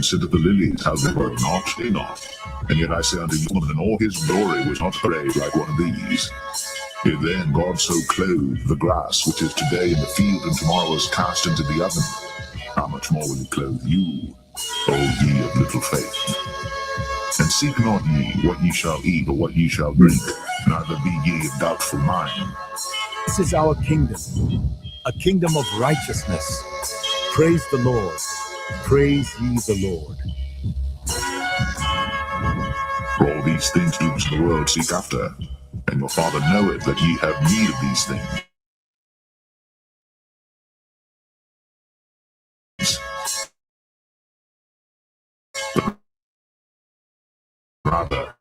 consider the lilies, how they work not, they not. And yet I say unto you, woman, in all his glory was not arrayed like one of these. If then God so clothed the grass, which is today in the field and tomorrow is cast into the oven, how much more will he clothe you, O ye of little faith? And seek not ye what ye shall eat or what ye shall drink, neither be ye of doubtful mind. This is our kingdom, a kingdom of righteousness. Praise the Lord. Praise ye the Lord. For all these things do the world seek after, and your Father knoweth that ye have need of these things. Rather,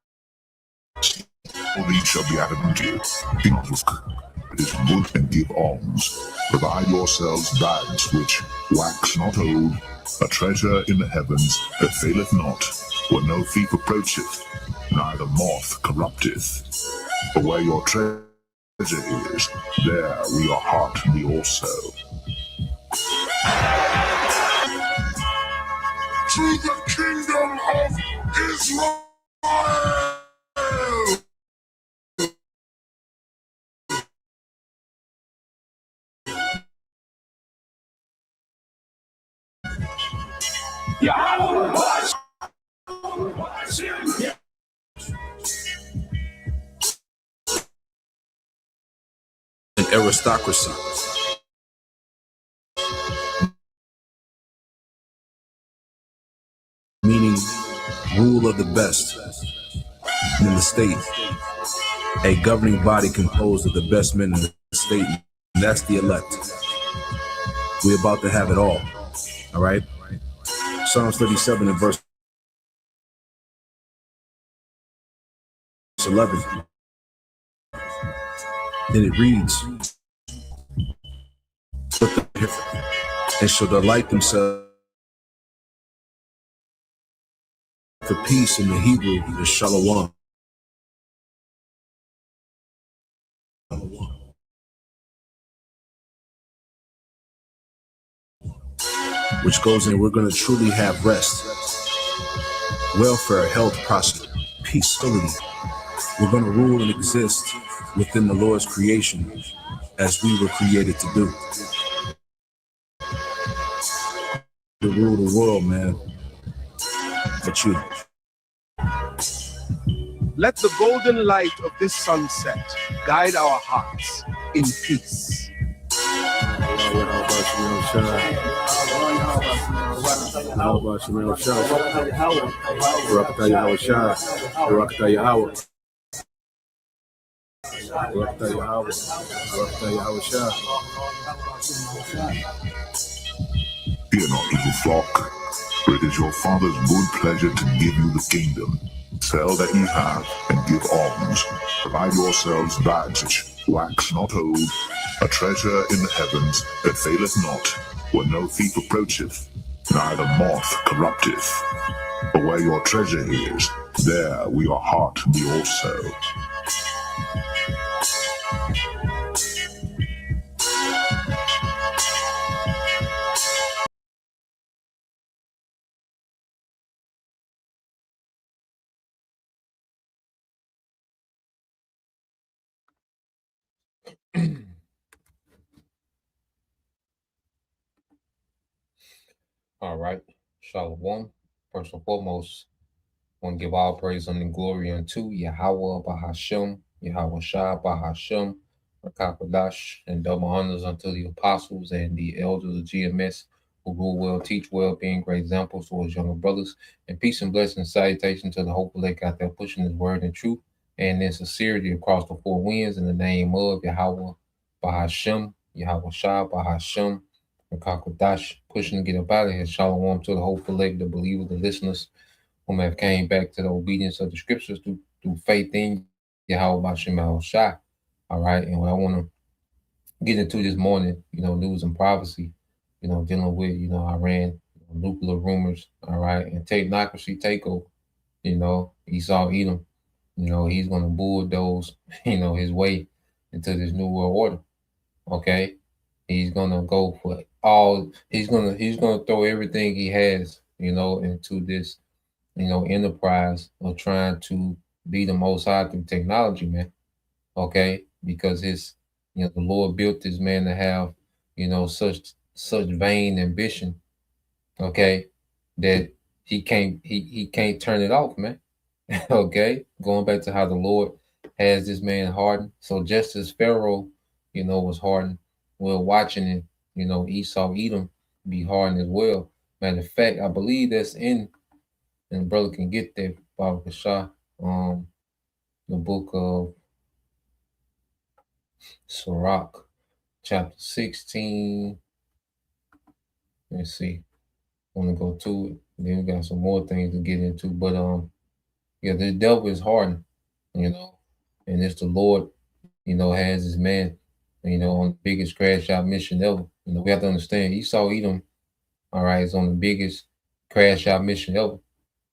all these shall be added unto you. Do not look. It is good and give alms. Provide yourselves bags which wax not old, a treasure in the heavens that faileth not, where no thief approacheth, neither moth corrupteth. For where your treasure is, there will your heart be also. To the kingdom of Israel! An aristocracy. Meaning rule of the best in the state. A governing body composed of the best men in the state. And that's the elect. We're about to have it all. All right? Psalms 37 and verse 11. Then it reads, and shall delight themselves for peace. In the Hebrew is shalom. Which goes in, we're going to truly have rest, welfare, health, prosperity, peace, stability. We're going to rule and exist within the Lord's creation as we were created to do. To rule the world, man. But you. Let the golden light of this sunset guide our hearts in peace. Fear not, little flock, for it is your Father's good pleasure to give you the kingdom. Sell that ye have, and give alms. Provide yourselves bags which wax not old, a treasure in the heavens that faileth not, where no thief approacheth, neither moth corrupteth. For where your treasure is, there will your heart be also. All right. Shalom. First and foremost, I want to give all praise and glory unto Yahweh Bahashem, Yahweh Shah Bahashem, Rakakadash, and double honors unto the apostles and the elders of GMS who rule well, teach well, being great examples to his younger brothers. And peace and blessing and salutation to the hopeful lake out there pushing his word and truth and in sincerity across the four winds in the name of Yahweh Bahashem, Yahweh Shah Bahashem, Rakakadash, pushing to get up out of here. Shalom to the hopeful lake, the believers, the listeners whom have came back to the obedience of the scriptures through faith in Yahweh Bashem Shah. All right. And what I want to get into this morning, news and prophecy, dealing with, Iran, nuclear rumors, all right, and Technocracy takeover, Esau Edom, he's going to bulldoze, his way into this new world order. Okay. He's going to go for he's going to throw everything he has into this, enterprise of trying to be the most high through technology, man. Okay, because the Lord built this man to have, such vain ambition. Okay, that he can't turn it off, man. Okay, going back to how the Lord has this man hardened. So just as Pharaoh, was hardened, we're watching it. Esau Edom be hardened as well. Matter of fact, I believe that's and brother can get there, Baba Kashah, the book of Sirach, chapter 16. Let's see. I want to go to it. Then we got some more things to get into. But yeah, the devil is hardened, you know, and it's the Lord, has his man, on the biggest crash out mission ever. We have to understand Esau Edom, all right, is on the biggest crash out mission ever.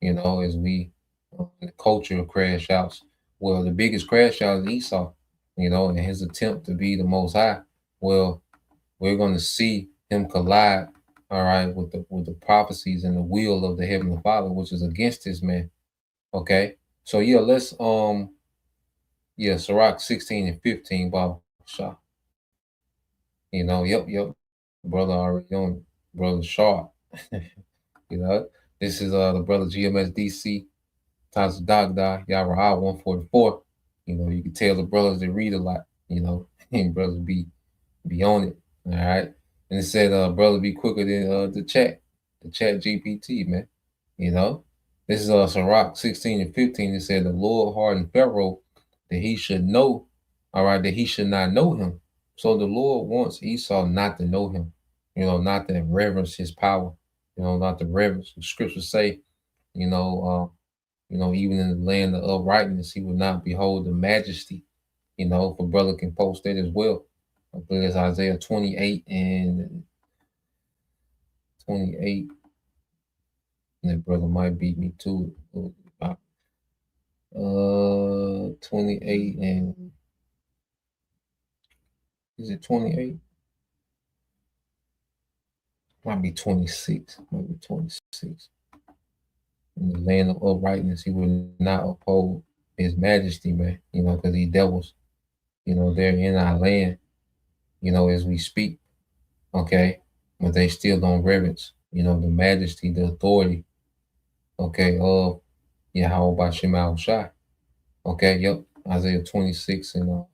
As we the culture of crash outs. Well, the biggest crash out is Esau, and his attempt to be the most high. Well, we're going to see him collide, all right, with the prophecies and the will of the heavenly Father, which is against this man. Okay, so yeah, let's Sirach 16 and 15, Bob Shaw. Yep, brother already on, brother Sharp. This is the brother GMSDC, Taz Dagda, Yara 144. You can tell the brothers that read a lot, and brothers be on it. All right. And it said, brother, be quicker than the chat GPT, man. You know, this is Sirach 16 and 15. It said, the Lord hardened Pharaoh that he should know, all right, that he should not know him. So the Lord wants Esau not to know him, not to reverence his power, not to reverence. The scriptures say, even in the land of uprightness, he will not behold the majesty. If a brother can post that as well. I believe it's Isaiah 28 and 28. And that brother might beat me to it. 28 and is it 28? Might be 26. Might be 26. In the land of uprightness, he will not uphold his majesty, man. Because he devils, they're in our land, as we speak. Okay. But they still don't reverence, the majesty, the authority, okay, of Yahweh Bashem Shai. Okay, yep. Isaiah 26 and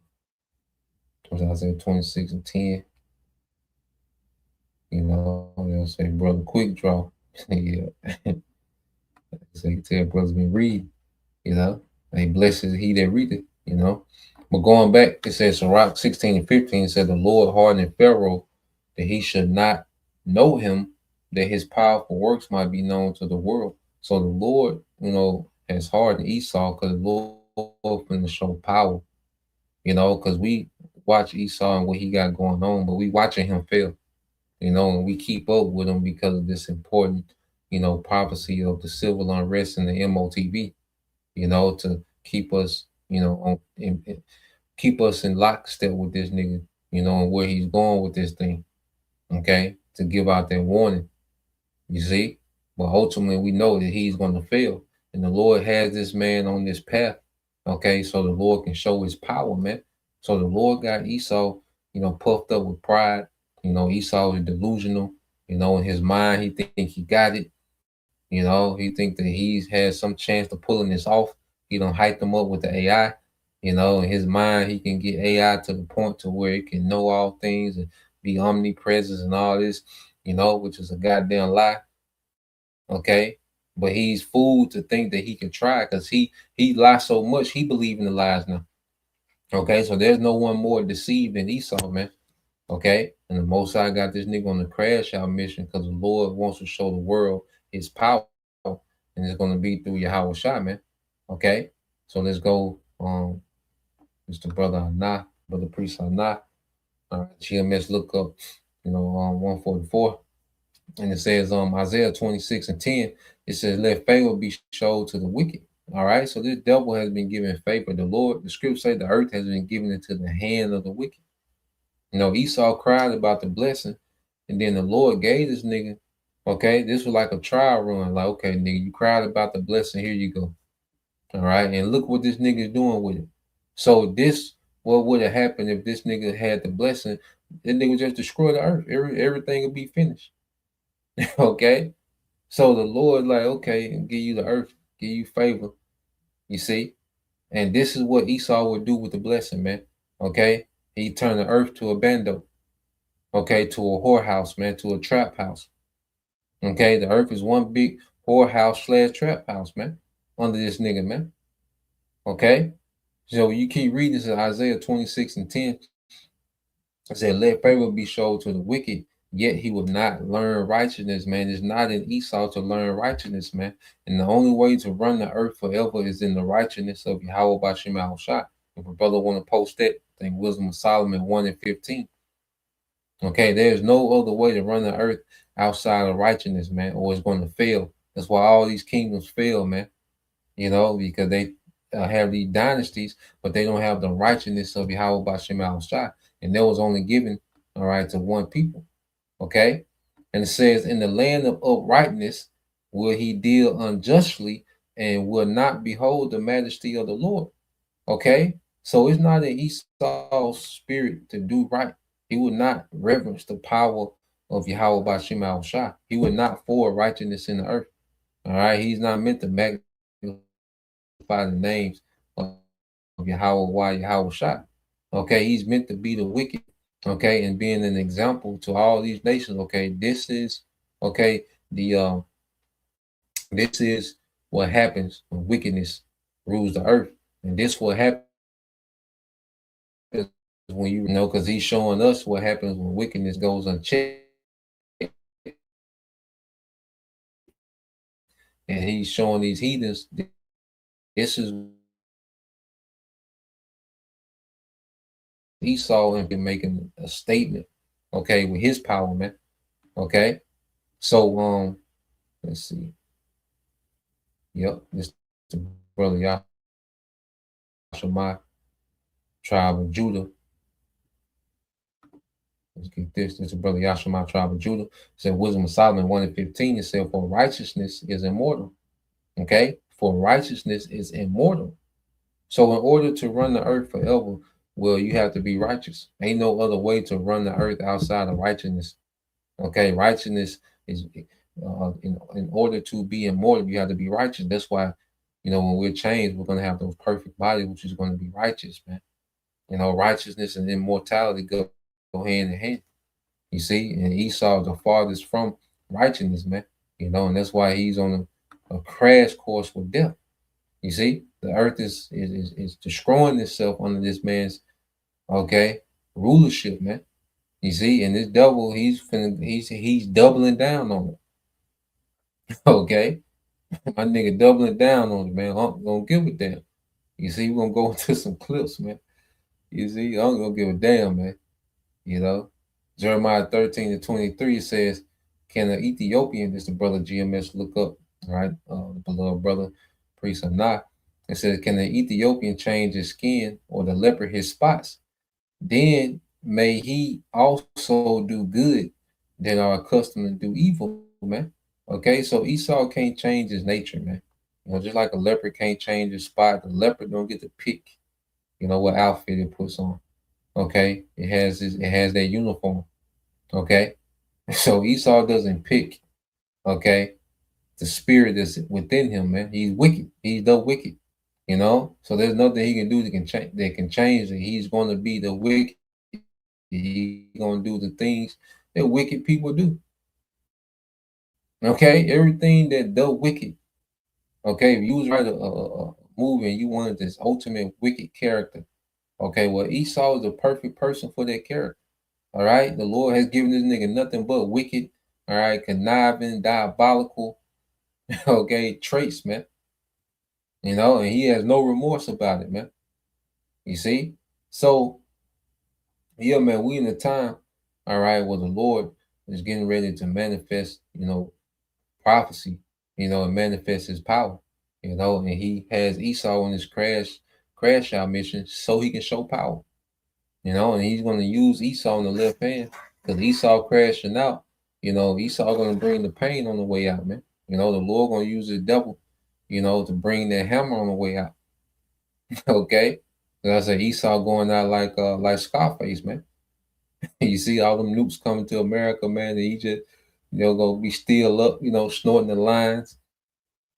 Isaiah 26 and 10. They'll say, brother, quick draw. Yeah. So you tell brothers been read, They blesses he that readeth, But going back, it says Sirach 16 and 15 said the Lord hardened Pharaoh that he should not know him, that his powerful works might be known to the world. So the Lord, has hardened Esau because the Lord finna show power, because we watch Esau and what he got going on, but we watching him fail, and we keep up with him because of this important, prophecy of the civil unrest and the MOTV, to keep us, keep us in lockstep with this nigga, and where he's going with this thing, okay, to give out that warning, you see. But ultimately, we know that he's going to fail, and the Lord has this man on this path, okay, so the Lord can show his power, man. So the Lord got Esau, puffed up with pride. Esau is delusional. In his mind, he think he got it. He think that he's has some chance to pulling this off. He don't hype them up with the AI. In his mind, he can get AI to the point to where it can know all things and be omnipresent and all this, which is a goddamn lie. Okay. But he's fooled to think that he can try because he lies so much, he believe in the lies now. Okay, so there's no one more deceived than Esau, man. Okay, and the Most High got this nigga on the crash out mission because the Lord wants to show the world his power, and it's going to be through Yahweh Shai, man. Okay, so let's go. Mr. Brother Anah, Brother Priest Anah. All right, GMS look up, 144. And it says Isaiah 26 and 10, it says, let favor be showed to the wicked. All right, so this devil has been given favor. The scripture say the earth has been given into the hand of the wicked. Esau cried about the blessing, and then the Lord gave this nigga, Okay, this was like a trial run. Like, okay, nigga, you cried about the blessing. Here you go. All right, and look what this nigga is doing with it. So this, what would have happened if this nigga had the blessing? This nigga just destroy the earth. Everything would be finished. Okay, so the Lord, like, okay, and give you the earth, give you favor. You see, and this is what Esau would do with the blessing, man. Okay, he turned the earth to a bando. Okay, to a whorehouse, man, to a trap house. Okay, the earth is one big whorehouse slash trap house, man, under this nigga, man. Okay, so you keep reading this in Isaiah 26 and 10. I said, let favor be showed to the wicked, yet he will not learn righteousness, man. It's not in Esau to learn righteousness, man. And the only way to run the earth forever is in the righteousness of Yahweh Bashim Al Shah. If a brother want to post that, I think Wisdom of Solomon 1 and 15. Okay, there's no other way to run the earth outside of righteousness, man, or it's going to fail. That's why all these kingdoms fail, man. Because they have these dynasties, but they don't have the righteousness of Yahweh Bashim Al Shah. And that was only given, all right, to one people. Okay. And it says, in the land of uprightness will he deal unjustly and will not behold the majesty of the Lord. Okay. So it's not in Esau's spirit to do right. He would not reverence the power of Yahweh Bashim Al Shah. He would not forward righteousness in the earth. All right. He's not meant to magnify the names of Yahweh, Yahweh Shah. Okay. He's meant to be the wicked. Okay. And being an example to all these nations. Okay. This is, okay, this is what happens when wickedness rules the earth. And this what happens when you know, because he's showing us what happens when wickedness goes unchecked. And he's showing these heathens, this is Esau and been making a statement, okay, with his power, man. Okay. So let's see. Yep, this the brother Yashima, tribe of Judah. Let's get this. This is brother Yashima, tribe of Judah. It said Wisdom of Solomon 1 and 15. It said, for righteousness is immortal. Okay? For righteousness is immortal. So in order to run the earth forever, well, you have to be righteous. Ain't no other way to run the earth outside of righteousness. Okay, righteousness is in order to be immortal, you have to be righteous. That's why, when we're changed, we're gonna have those perfect bodies, which is going to be righteous, man. Righteousness and immortality go hand in hand. You see, and Esau is the farthest from righteousness, man. And that's why he's on a crash course with death. You see, the earth is destroying itself under this man's rulership, man. You see, and this devil, he's doubling down on it. Okay, my nigga doubling down on it, man. I'm gonna give a damn. You see, we're gonna go into some clips, man. You see, I'm gonna give a damn, man. Jeremiah 13 to 23 says, can an Ethiopian, this the brother GMS look up, right? The beloved brother, priest of Nah. It says, can an Ethiopian change his skin or the leper his spots? Then may he also do good that are accustomed to do evil, man. Okay, so Esau can't change his nature, man. Just like a leopard can't change his spot, the leopard don't get to pick, what outfit it puts on. Okay, it has that uniform. Okay, so Esau doesn't pick. Okay, the spirit that's within him, man. He's wicked. He's the wicked. So there's nothing he can do that can change it. He's going to be the wicked. He's going to do the things that wicked people do. Okay, everything that the wicked. Okay, if you was writing a movie and you wanted this ultimate wicked character, okay, well, Esau is the perfect person for that character. All right, the Lord has given this nigga nothing but wicked, all right, conniving, diabolical, okay, traits, man. And he has no remorse about it, man. You see? So, yeah, man, we in a time, all right, where the Lord is getting ready to manifest, prophecy, and manifest his power, and he has Esau on his crash out mission so he can show power, and he's going to use Esau on the left hand because Esau crashing out, Esau gonna bring the pain on the way out, man. The Lord gonna use the devil, to bring that hammer on the way out. Okay. Like I said, Esau going out like Scarface, man. You see all them nukes coming to America, man, and he just, gonna be still up, snorting the lines,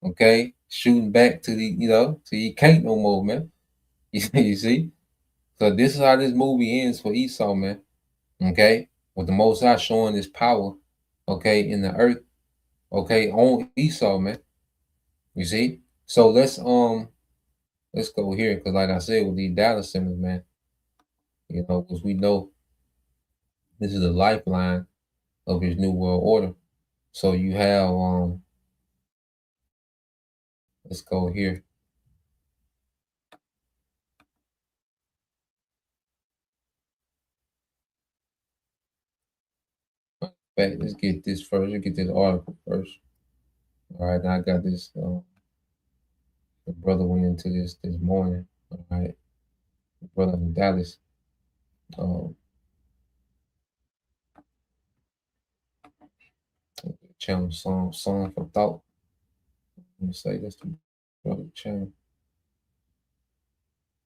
okay, shooting back to till he can't no more, man. You see? So this is how this movie ends for Esau, man. Okay, with the Most High showing his power, okay, in the earth, okay, on Esau, man. You see? So let's go here, because like I said, with these data centers, man, because we know this is the lifeline of his new world order. So you have let's go here. Back, let's get this first. Let's get this article first. All right, now I got this. The brother went into this morning. All right, the brother in Dallas. Um, channel song for thought. Let me say that's the brother channel,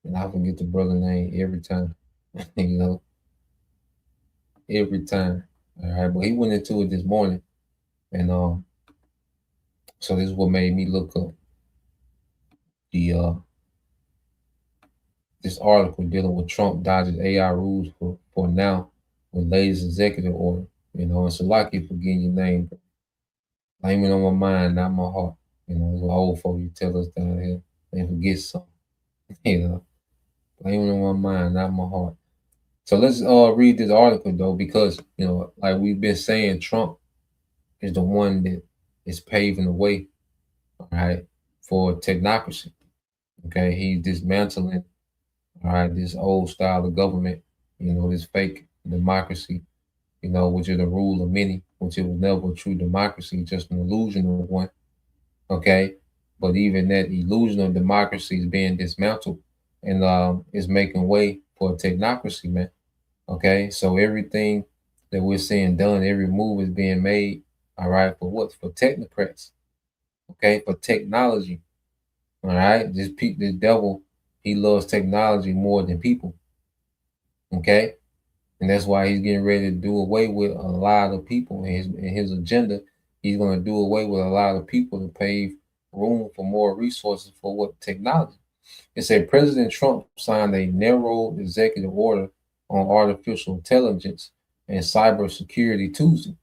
and I forget the brother name every time. you know, every time. All right, but he went into it this morning, and so this is what made me look up the this article dealing with Trump dodges AI rules for now with latest executive order. And so lucky for getting your name. Blame it on my mind, not my heart. It's what old folk you tell us down here. They forget something. you know. Blame it on my mind, not my heart. So let's read this article though, because like we've been saying, Trump is the one that is paving the way, all right, for technocracy. Okay, he's dismantling, all right, this old style of government, this fake democracy, which is the rule of many, which it was never a true democracy, just an illusion of one. Okay, but even that illusion of democracy is being dismantled, and is making way for technocracy, man. Okay, so everything that we're seeing done, every move is being made, all right, for what? For technocrats, okay, for technology, all right. This devil, he loves technology more than people, okay, and that's why he's getting ready to do away with a lot of people in his agenda. He's going to do away with a lot of people to pave room for more resources for what technology. It said President Trump signed a narrow executive order on artificial intelligence and cybersecurity Tuesday.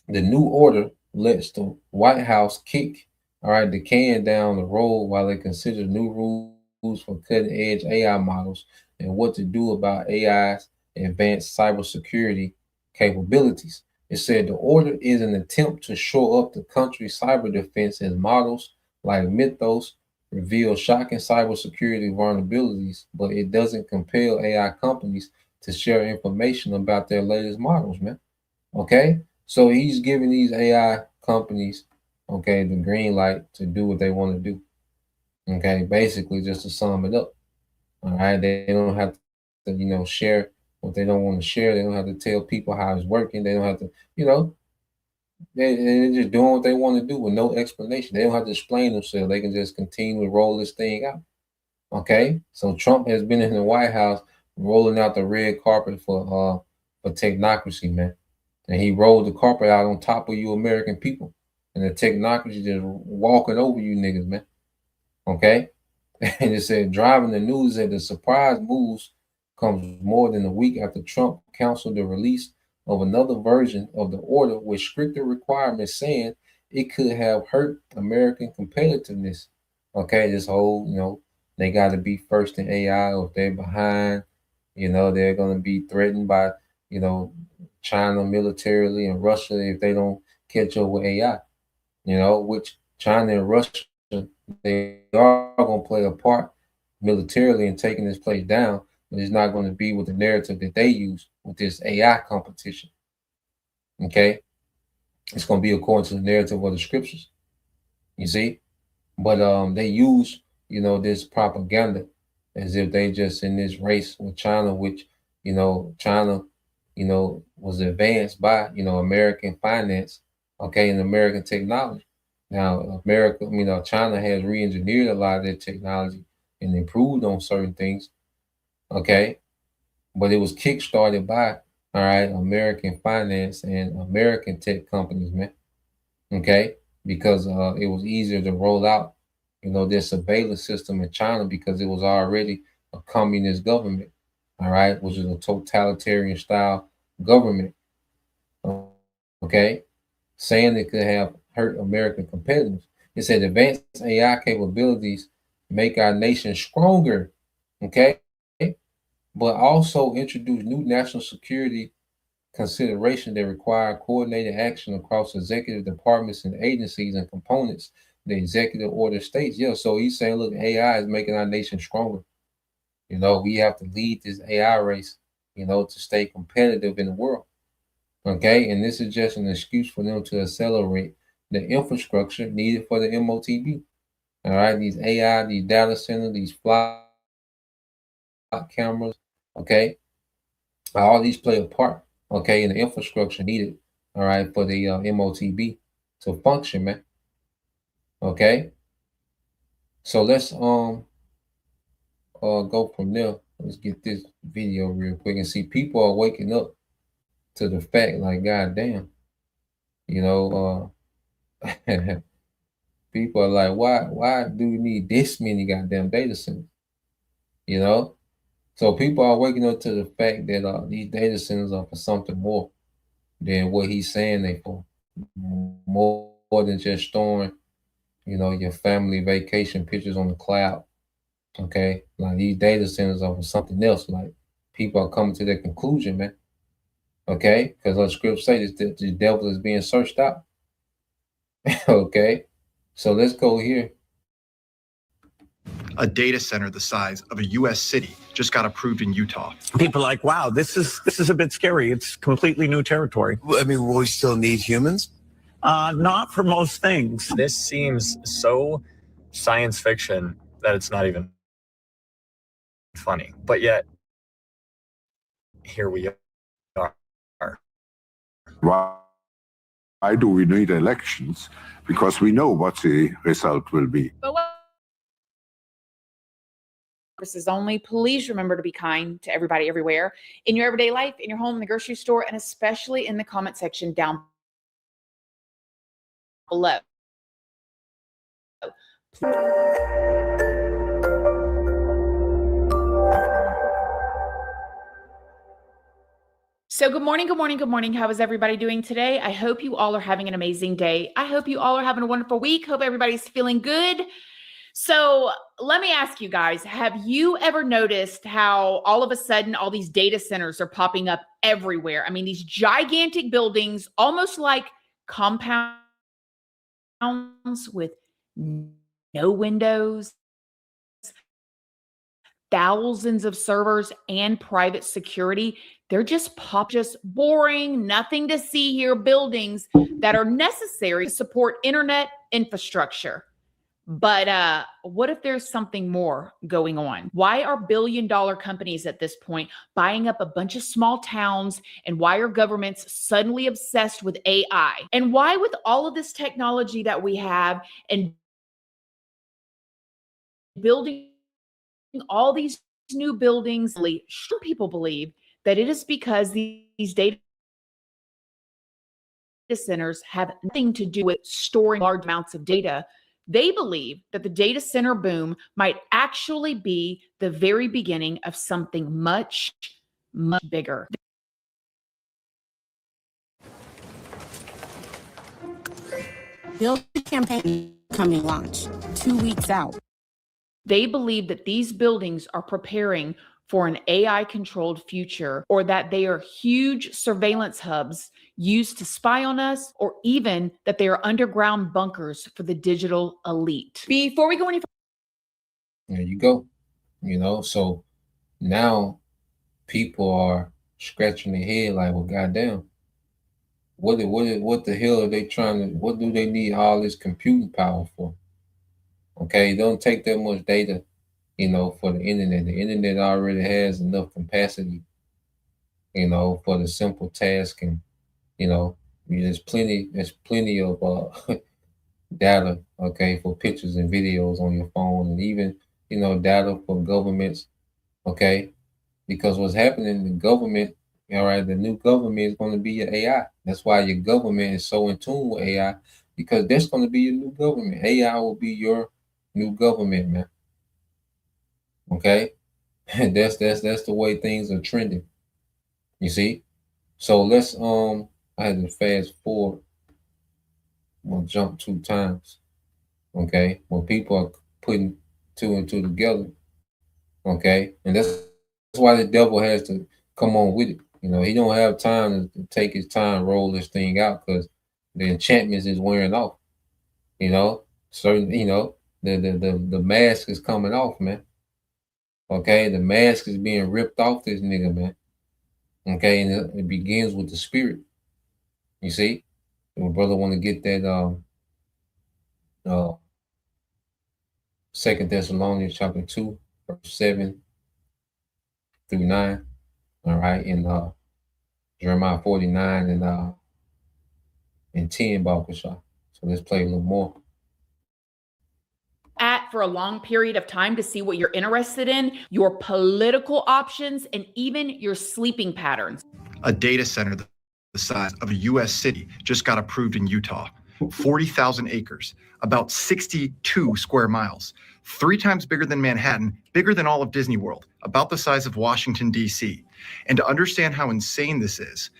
The new order lets the White House kick, all right, the can down the road while they consider new rules for cutting edge AI models and what to do about AI's advanced cybersecurity capabilities. It said the order is an attempt to shore up the country's cyber defense as models like Mythos reveal shocking cybersecurity vulnerabilities, but it doesn't compel AI companies to share information about their latest models, man. Okay? So he's giving these AI companies, okay, the green light to do what they want to do. Okay, basically just to sum it up. All right, they don't have to, share what they don't want to share. They don't have to tell people how it's working. They don't have to, they're just doing what they want to do with no explanation. They don't have to explain themselves. They can just continue to roll this thing out. Okay, so Trump has been in the White House rolling out the red carpet for technocracy, man. And he rolled the carpet out on top of you American people. And the technocracy just walking over you niggas, man. Okay? And it said driving the news that the surprise moves comes more than a week after Trump counseled the release of another version of the order with stricter requirements saying it could have hurt American competitiveness. Okay, this whole, they got to be first in AI, or if they're behind, they're going to be threatened by, you know, China militarily and Russia if they don't catch up with AI, which China and Russia, they are going to play a part militarily in taking this place down, but it's not going to be with the narrative that they use with this AI competition. Okay? It's going to be according to the narrative of the scriptures. You see? But they use, this propaganda as if they just in this race with China, which, China, was advanced by, American finance, okay, and American technology. Now, America, China has re-engineered a lot of their technology and improved on certain things, okay, but it was kickstarted by, all right, American finance and American tech companies, man, okay, because it was easier to roll out, their surveillance system in China because it was already a communist government, all right, which is a totalitarian style government, okay, saying it could have hurt American competitors. It said advanced AI capabilities make our nation stronger, okay, but also introduce new national security consideration that require coordinated action across executive departments and agencies and components the executive order states. Yeah, so he's saying, look, AI is making our nation stronger. We have to lead this AI race, to stay competitive in the world. Okay, and this is just an excuse for them to accelerate the infrastructure needed for the MOTB. All right, these AI, these data centers, these fly cameras, okay, all these play a part, okay, in the infrastructure needed, all right, for the MOTB to function, man. Okay, so let's go from there. Let's get this video real quick and see people are waking up to the fact, like, goddamn, you know, people are like, why do we need this many goddamn data centers? You know, so people are waking up to the fact that these data centers are for something more than what he's saying they for, more than just storing, your family vacation pictures on the cloud. Okay, like these data centers are for something else. Like people are coming to that conclusion, man. Okay, because the script says that the devil is being searched out. Okay, so let's go here. A data center the size of a U.S. city just got approved in Utah. People are like, wow, this is a bit scary. It's completely new territory. I mean, will we still need humans? Not for most things. This seems so science fiction that it's not even funny. But yet, here we are. Why do we need elections? Because we know what the result will be. But is only. Please remember to be kind to everybody everywhere in your everyday life, in your home, in the grocery store, and especially in the comment section down below. So good morning, good morning, good morning. How is everybody doing today? I hope you all are having an amazing day. I hope you all are having a wonderful week. Hope everybody's feeling good. So let me ask you guys, have you ever noticed how all of a sudden all these data centers are popping up everywhere? I mean, these gigantic buildings, almost like compounds with no windows, thousands of servers and private security. They're just boring, nothing to see here buildings that are necessary to support internet infrastructure. But what if there's something more going on? Why are billion-dollar companies at this point buying up a bunch of small towns? And why are governments suddenly obsessed with AI? And why, with all of this technology that we have and building all these new buildings, some people believe that it is because these data centers have nothing to do with storing large amounts of data. They believe that the data center boom might actually be the very beginning of something much, much bigger. Build campaign coming launch 2 weeks out. They believe that these buildings are preparing for an AI-controlled future, or that they are huge surveillance hubs used to spy on us, or even that they are underground bunkers for the digital elite. Before we go any further, There you go. So now people are scratching their head like, well, goddamn, what the hell are they trying to? What do they need all this computing power for? Okay, it don't take that much data, for the internet. The internet already has enough capacity, you know, for the simple task. And, you know, there's plenty of data, okay, for pictures and videos on your phone, and even, you know, data for governments, okay, because what's happening, the government, all right, the new government is going to be your AI. That's why your government is so in tune with AI, because that's going to be your new government. AI will be your new government, man. Okay, and that's the way things are trending. You see, so let's I had to fast forward. I'm gonna jump 2 times. Okay, when people are putting two and two together, okay, and that's why the devil has to come on with it. You know, he don't have time to take his time, roll this thing out, because the enchantments is wearing off. You know, certain, you know, the mask is coming off, man. Okay, the mask is being ripped off this nigga, man. Okay, and it begins with the spirit. You see, my brother want to get that uh Second Thessalonians chapter 2, verse 7 through 9. All right, and Jeremiah 49 and 10, Balkashah. So let's play a little more. At for a long period of time to see what you're interested in, your political options, and even your sleeping patterns. A data center the size of a U.S. city just got approved in Utah. 40,000 acres, about 62 square miles, 3 times bigger than Manhattan, bigger than all of Disney World, about the size of Washington, D.C. And to understand how insane this is,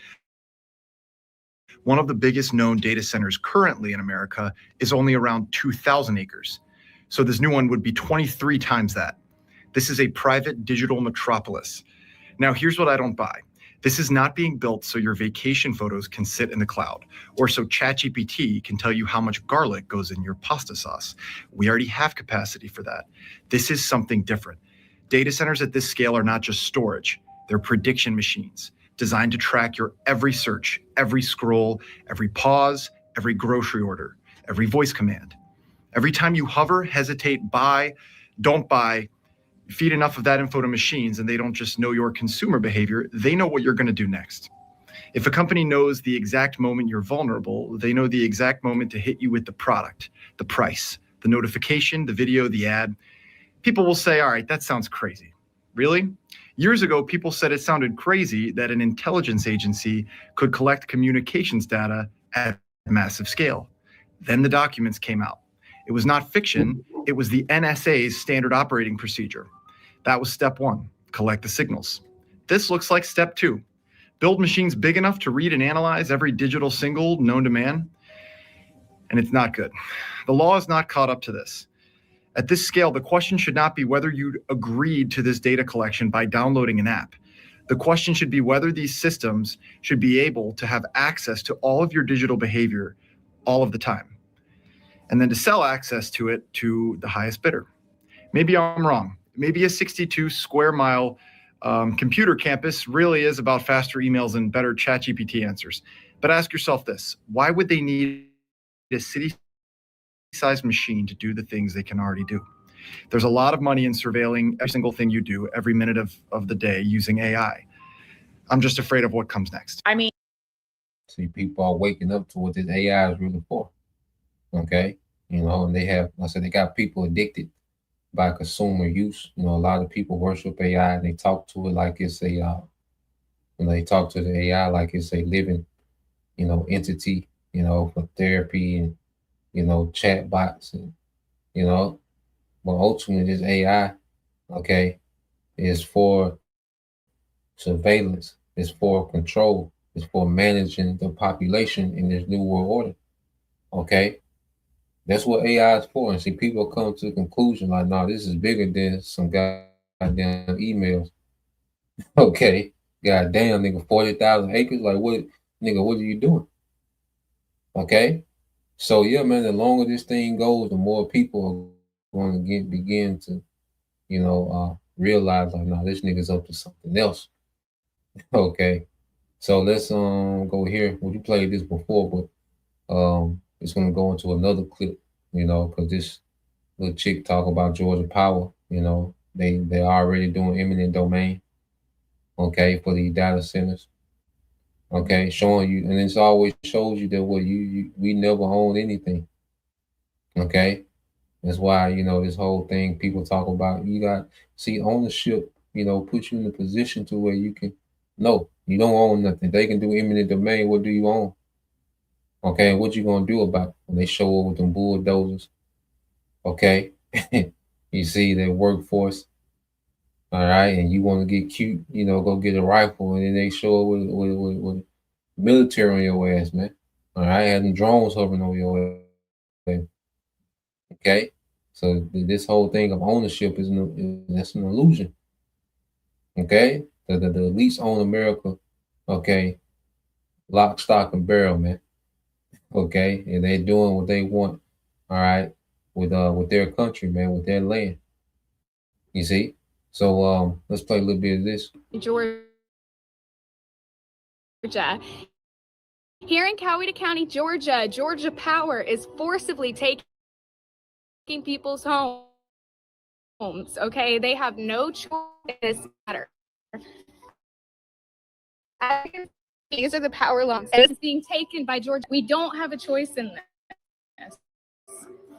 one of the biggest known data centers currently in America is only around 2,000 acres. So this new one would be 23 times that. This is a private digital metropolis. Now, here's what I don't buy. This is not being built so your vacation photos can sit in the cloud, or so ChatGPT can tell you how much garlic goes in your pasta sauce. We already have capacity for that. This is something different. Data centers at this scale are not just storage, they're prediction machines designed to track your every search, every scroll, every pause, every grocery order, every voice command. Every time you hover, hesitate, buy, don't buy, feed enough of that info to machines, and they don't just know your consumer behavior, they know what you're going to do next. If a company knows the exact moment you're vulnerable, they know the exact moment to hit you with the product, the price, the notification, the video, the ad. People will say, all right, that sounds crazy. Really? Years ago, people said it sounded crazy that an intelligence agency could collect communications data at a massive scale. Then the documents came out. It was not fiction, it was the NSA's standard operating procedure. That was step 1, collect the signals. This looks like step 2, build machines big enough to read and analyze every digital signal known to man. And it's not good. The law is not caught up to this. At this scale, the question should not be whether you agreed to this data collection by downloading an app. The question should be whether these systems should be able to have access to all of your digital behavior all of the time, and then to sell access to it to the highest bidder. Maybe I'm wrong. Maybe a 62 square mile computer campus really is about faster emails and better ChatGPT answers. But ask yourself this, why would they need a city-sized machine to do the things they can already do? There's a lot of money in surveilling every single thing you do every minute of the day using AI. I'm just afraid of what comes next. I mean, See, people are waking up to what this AI is really for. Okay, you know, and they have, like I said, they got people addicted by consumer use. You know, a lot of people worship AI and they talk to it like it's a, you know, they talk to the AI like it's a living, you know, entity, you know, for therapy and, you know, chat bots and, you know, but ultimately this AI, okay, is for surveillance, it's for control, it's for managing the population in this new world order. Okay. That's what AI is for. And see, people come to the conclusion like, no, this is bigger than some goddamn emails. Okay. Goddamn, nigga, 40,000 acres. Like, what, nigga, what are you doing? Okay. So, yeah, man, the longer this thing goes, the more people are going to begin to, you know, realize, like, no, this nigga's up to something else. Okay. So let's go here. Well, you played this before, but it's going to go into another clip, you know, because this little chick talk about Georgia Power, you know, they're already doing eminent domain. okay, for these data centers. Okay, showing you, and it's always shows you that we never own anything. Okay, that's why this whole thing people talk about. You got see ownership. Put you in a position to where you can. No, you don't own nothing. They can do eminent domain. What do you own? Okay, what you gonna do about it when they show up with them bulldozers? Okay, you see their workforce. All right, and you want to get cute, go get a rifle, and then they show up with military on your ass, man. All right, having drones hovering over your ass. Okay, so this whole thing of ownership that's an illusion. Okay, the elites own America. Okay, lock, stock, and barrel, man. Okay, and they're doing what they want. All right, with their country, man, with their land. You see, so let's play a little bit of this. Georgia. Here in Coweta County, Georgia, Georgia Power is forcibly taking people's homes. Okay, they have no choice in this matter. These are the power lines. It's being taken by Georgia. We don't have a choice in this.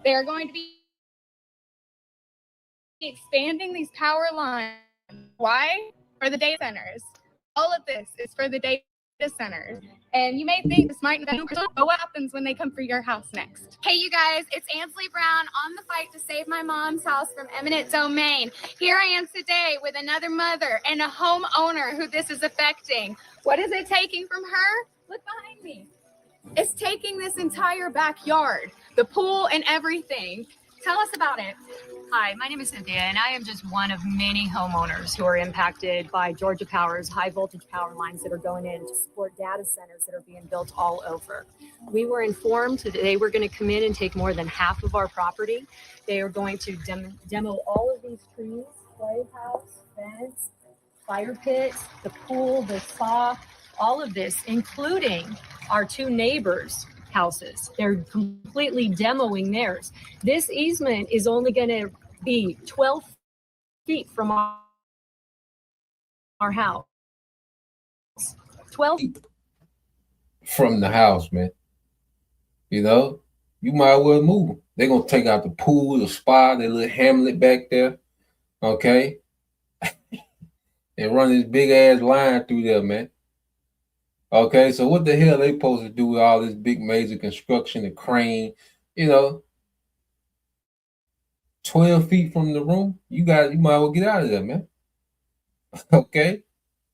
They are going to be expanding these power lines. Why? For the data centers. All of this is for the data centers. And you may think this might not be what happens when they come for your house next. Hey, you guys, it's Ansley Brown on the fight to save my mom's house from eminent domain. Here I am today with another mother and a homeowner who this is affecting. What is it taking from her? Look behind me. It's taking this entire backyard, the pool and everything. Tell us about it. Hi, my name is Cynthia, and I am just one of many homeowners who are impacted by Georgia Power's high voltage power lines that are going in to support data centers that are being built all over. We were informed that they were going to come in and take more than half of our property. They are going to demo all of these trees, playhouse, fence, fire pit, the pool, the spa, all of this, including our two neighbors' houses. They're completely demoing theirs. This easement is only going to be 12 feet from our house. 12 feet from the house, man. You might well move them. They're going to take out the pool, the spa, their little hamlet back there. Okay? And run this big ass line through there, man. Okay, so what the hell they supposed to do with all this big major construction, the crane, 12 feet from the room? You might well get out of there, man. Okay?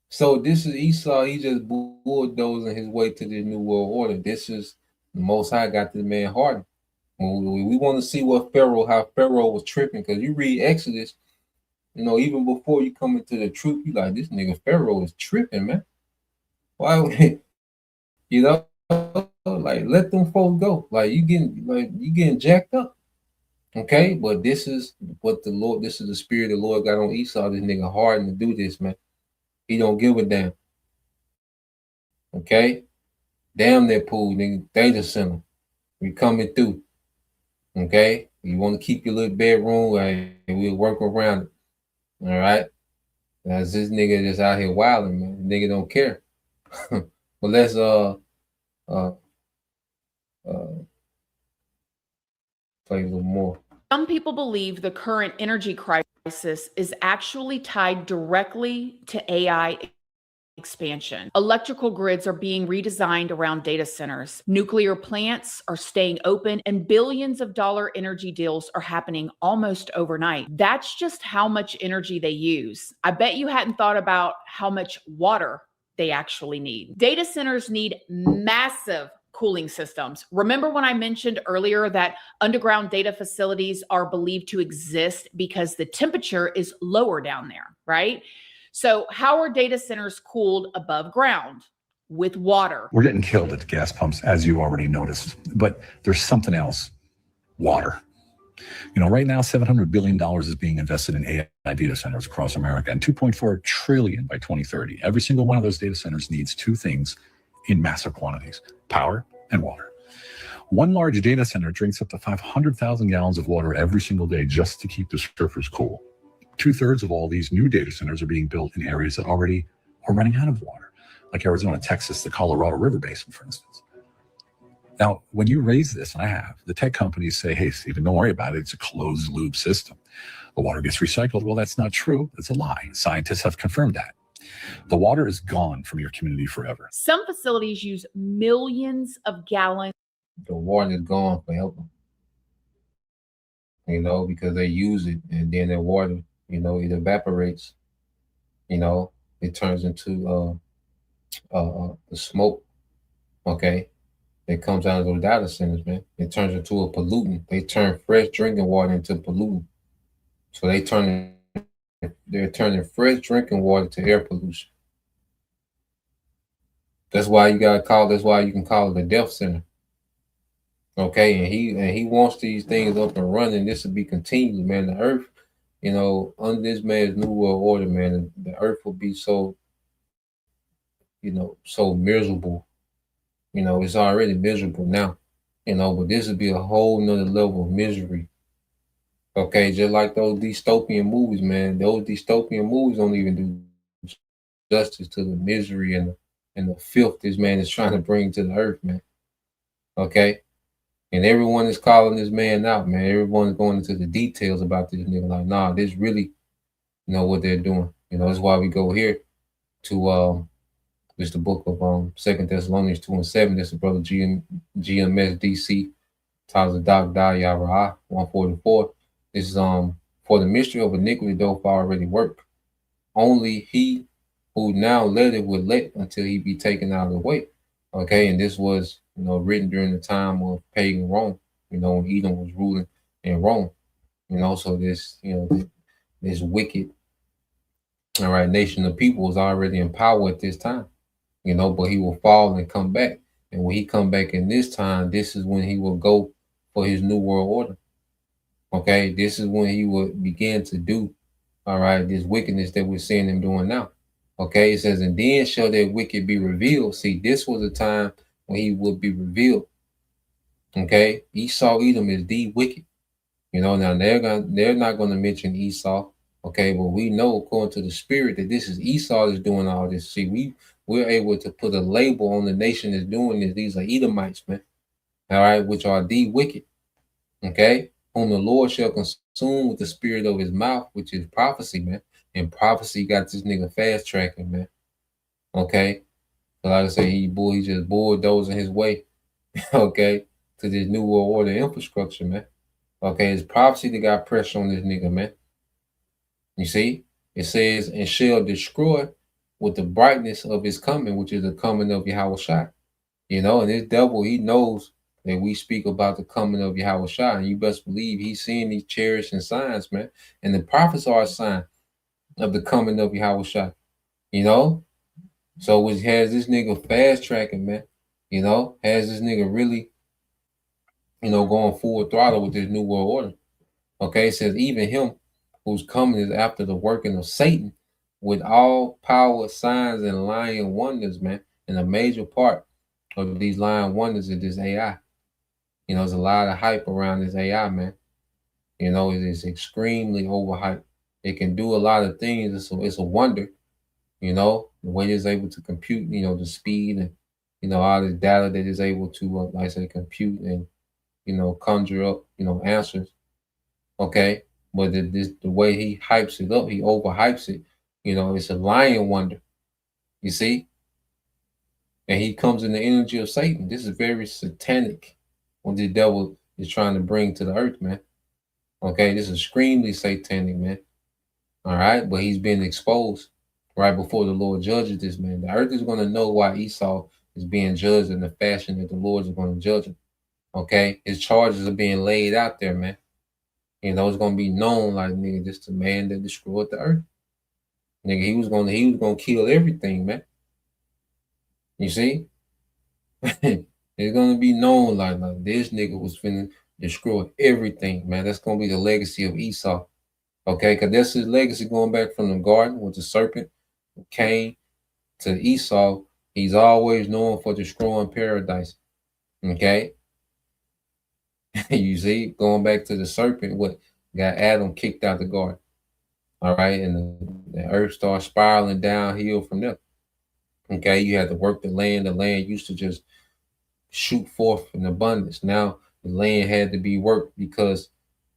So this is Esau. He just bulldozing his way to the New World Order. This is the Most High got this man hardened. We want to see how Pharaoh was tripping, because you read Exodus, even before you come into the truth, you like, this nigga Pharaoh is tripping, man. Why, like, let them folks go. Like, you getting jacked up. Okay, but this is the spirit the Lord got on Esau. This nigga hardened to do this, man. He don't give a damn. Okay, damn that pool, nigga. Data center, we coming through. Okay, you want to keep your little bedroom, right? We'll work around it. All right, that's this nigga just out here wilding, man. The nigga don't care. But let's play a little more. Some people believe the current energy crisis is actually tied directly to AI expansion. Electrical grids are being redesigned around data centers. Nuclear plants are staying open, and billions of dollar energy deals are happening almost overnight. That's just how much energy they use. I bet you hadn't thought about how much water they actually need. Data centers need massive cooling systems. Remember when I mentioned earlier that underground data facilities are believed to exist because the temperature is lower down there, right? So how are data centers cooled above ground? With water. We're getting killed at the gas pumps, as you already noticed, but there's something else: water. Right now, $700 billion is being invested in AI data centers across America, and $2.4 trillion by 2030. Every single one of those data centers needs two things in massive quantities: power and water. One large data center drinks up to 500,000 gallons of water every single day just to keep the surface cool. 2/3 of all these new data centers are being built in areas that already or running out of water, like Arizona, Texas, the Colorado River Basin, for instance. Now, when you raise this, and I have, the tech companies say, hey, Stephen, don't worry about it. It's a closed loop system. The water gets recycled. Well, that's not true. It's a lie. Scientists have confirmed that. The water is gone from your community forever. Some facilities use millions of gallons. The water is gone forever. You know, because they use it, and then the water, you know, it evaporates. You know, it turns into the smoke. Okay, that comes out of those data centers, man. It turns into a pollutant. They turn fresh drinking water into pollutant. So they're turning fresh drinking water to air pollution. That's why you can call it a death center. Okay, and he wants these things up and running. This will be continued, man. The earth, you know, under this man's new world order, man, the earth will be so, you know, so miserable. You know, it's already miserable now, you know, but this would be a whole nother level of misery. Okay, just like those dystopian movies, man. Those dystopian movies don't even do justice to the misery and the filth this man is trying to bring to the earth, man. Okay, and everyone is calling this man out, man. Everyone's going into the details about this nigga. Like, nah, this really, you know, what they're doing. You know, that's why we go here to this the book of 2 Thessalonians 2:7. This is brother GMS DC, Taza Doc Yara 144. This is for the mystery of iniquity doth already work. Only he who now letteth will let until he be taken out of the way. Okay, and this was, you know, written during the time of pagan Rome, you know, when Edom was ruling in Rome. You know, so this, you know, this wicked, all right, nation of people was already in power at this time. You know, but he will fall and come back. And when he come back in this time, this is when he will go for his new world order. Okay, this is when he will begin to do, all right, this wickedness that we're seeing him doing now. Okay, it says, and then shall that wicked be revealed. See, this was a time when he would be revealed. Okay, Esau, Edom is the wicked. You know, now they're not gonna mention Esau. Okay, but we know according to the spirit that this is Esau that's doing all this. See, we're able to put a label on the nation that's doing this. These are Edomites, man. All right, which are the wicked. Okay, whom the Lord shall consume with the spirit of his mouth, which is prophecy, man. And prophecy got this nigga fast tracking, man. Okay, so like I say, he just bulldozing his way, okay, to this new world order infrastructure, man. Okay, it's prophecy that got pressure on this nigga, man. You see, it says, and shall destroy with the brightness of his coming, which is the coming of Yahweh. You know, and this devil, he knows that we speak about the coming of Yahweh, and you best believe he's seeing these cherishing signs, man. And the prophets are a sign of the coming of Yahweh. You know, so it has this nigga fast tracking, man. You know, has this nigga really, you know, going full throttle with this new world order. Okay, it says even him whose coming is after the working of Satan with all power, signs, and lying wonders, man. And a major part of these lying wonders is this AI. You know, there's a lot of hype around this AI, man. You know, it is extremely overhyped. It can do a lot of things. It's a wonder, you know, the way it's able to compute, you know, the speed and, you know, all this data that is able to, like I say, compute and, you know, conjure up, you know, answers. Okay. But the way he hypes it up, he overhypes it. You know, it's a lying wonder. You see? And he comes in the energy of Satan. This is very satanic what the devil is trying to bring to the earth, man. Okay, this is extremely satanic, man. All right, but he's been exposed right before the Lord judges this man. The earth is going to know why Esau is being judged in the fashion that the Lord is going to judge him. Okay, his charges are being laid out there, man. You know, it's going to be known like, nigga, this the man that destroyed the earth. Nigga, he was gonna kill everything, man. You see? It's gonna be known like this nigga was finna destroy everything, man. That's gonna be the legacy of Esau. Okay, because that's his legacy going back from the garden with the serpent, Cain, to Esau. He's always known for destroying paradise. Okay. You see, going back to the serpent, what got Adam kicked out the garden. All right, and the earth starts spiraling downhill from there. Okay, you had to work the land. The land used to just shoot forth in abundance. Now the land had to be worked because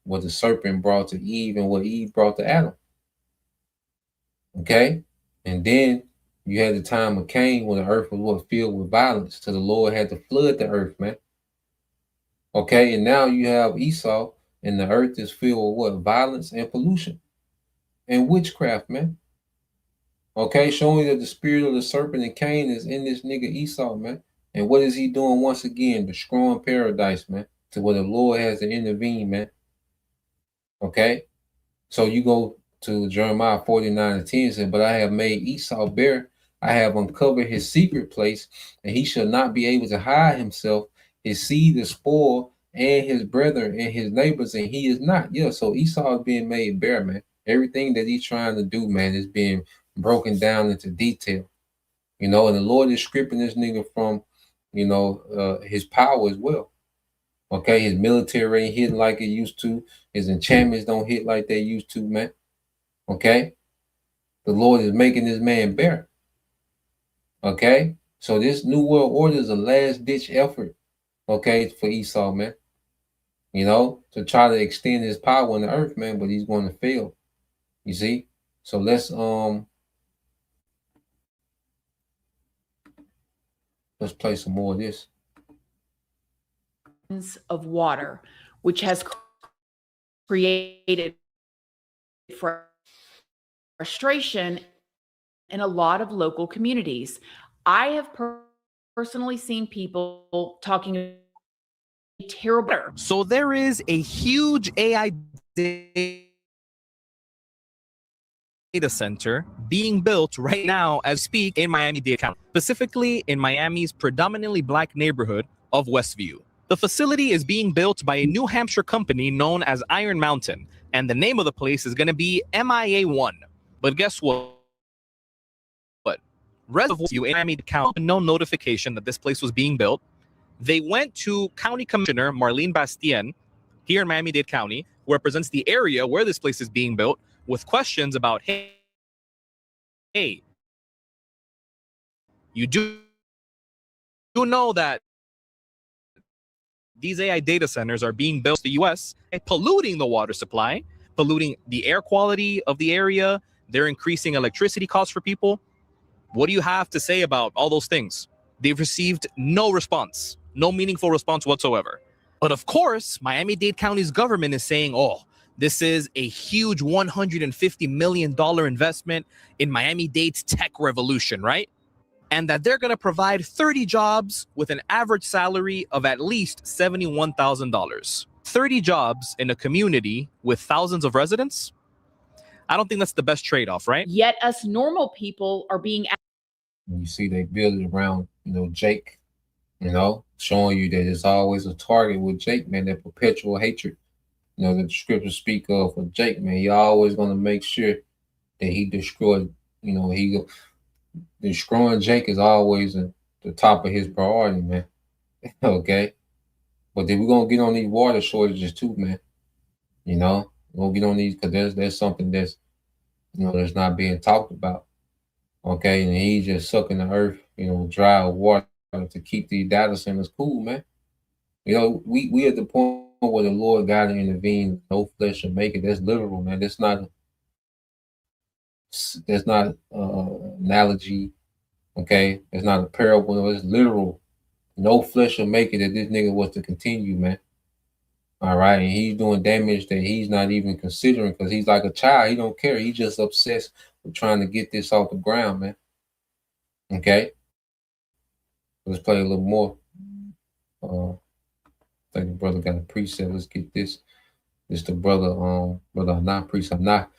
what the serpent brought to Eve and what Eve brought to Adam. Okay, and then you had the time of Cain when the earth was filled with violence. So the Lord had to flood the earth, man. Okay, and now you have Esau, and the earth is filled with what? Violence and pollution and witchcraft, man. Okay, showing that the spirit of the serpent and Cain is in this nigga Esau, man. And what is he doing once again? Destroying paradise, man. To where the Lord has to intervene, man. Okay, so you go to Jeremiah 49:10 said, but I have made Esau bare. I have uncovered his secret place, and he shall not be able to hide himself. His seed is spoiled, and his brethren and his neighbors, and he is not. Yeah, so Esau is being made bare, man. Everything that he's trying to do, man, is being broken down into detail. You know, and the Lord is stripping this nigga from, his power as well. Okay, his military ain't hitting like it used to. His enchantments don't hit like they used to, man. Okay, the Lord is making this man bare. Okay, so this new world order is a last ditch effort. Okay, for Esau, man. You know, to try to extend his power on the earth, man, but he's going to fail. You see, so let's play some more of this. Of water, which has created frustration in a lot of local communities. I have personally seen people talking terrible. So there is a huge AI data center being built right now as we speak in Miami-Dade County, specifically in Miami's predominantly Black neighborhood of Westview. The facility is being built by a New Hampshire company known as Iron Mountain, and the name of the place is going to be MIA1. But guess what? Residents in Miami-Dade County no notification that this place was being built. They went to County Commissioner Marlene Bastien here in Miami-Dade County, who represents the area where this place is being built, with questions about, hey, you do know that these AI data centers are being built in the US and polluting the water supply, polluting the air quality of the area. They're increasing electricity costs for people. What do you have to say about all those things? They've received no response, no meaningful response whatsoever. But of course, Miami-Dade County's government is saying, oh, this is a huge $150 million investment in Miami-Dade's tech revolution, right? And that they're going to provide 30 jobs with an average salary of at least $71,000. 30 jobs in a community with thousands of residents? I don't think that's the best trade-off, right? Yet us normal people are being... You see they build it around, Jake, showing you that it's always a target with Jake, man, that perpetual hatred, that the scriptures speak of for Jake, man. He always going to make sure that he destroyed, destroying Jake is always at the top of his priority, man. Okay. But then we're going to get on these water shortages too, man. We're going to get on these because there's something that's, that's not being talked about. Okay. And he's just sucking the earth, dry water to keep these data centers cool, man. We at the point where the Lord got to intervene. No flesh shall make it. That's literal, man. That's not analogy. Okay. It's not a parable. No, it's literal. No flesh shall make it that this nigga was to continue, man. All right. And he's doing damage that he's not even considering because he's like a child. He don't care. He's just obsessed with trying to get this off the ground, man. Okay. Let's play a little more. I think the brother got a preset. Let's get this. This the brother, not preset, not.